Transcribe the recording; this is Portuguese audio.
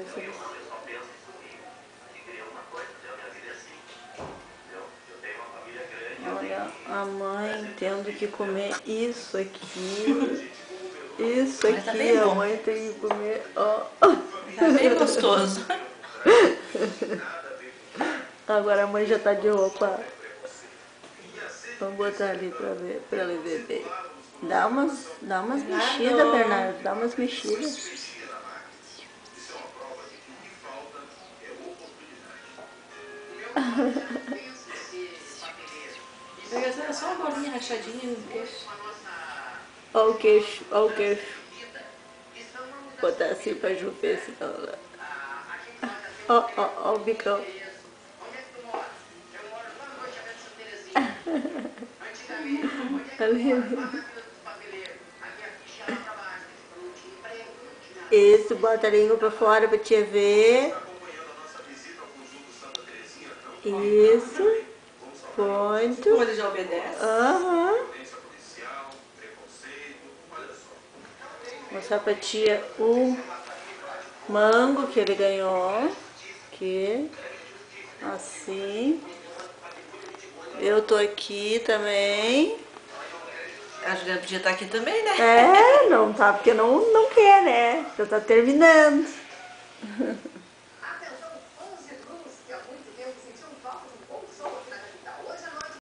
ver se eles... Olha, a mãe tendo que comer isso aqui. Isso Mas tá bem aqui, a bom. mãe tem que comer, ó. Tá bem gostoso. Agora a mãe já tá de roupa. Vamos botar ali pra ela ver bem. Dá umas mexidas, Bernardo. Dá umas mexidas. É só uma bolinha rachadinha no queixo. Ó o queixo, ó o queixo. Botar assim pra Ju ver se ela... Ó, ó, ó o bicão. Ali. Isso, bota a língua pra fora pra tia ver. Isso. Ponto. Como ele já obedece. Aham. Mostrar pra tia o mango que ele ganhou. Aqui. Assim. Eu tô aqui também. A Juliana podia estar aqui também, né? É, não tá, porque não quer, né? Já tá terminando.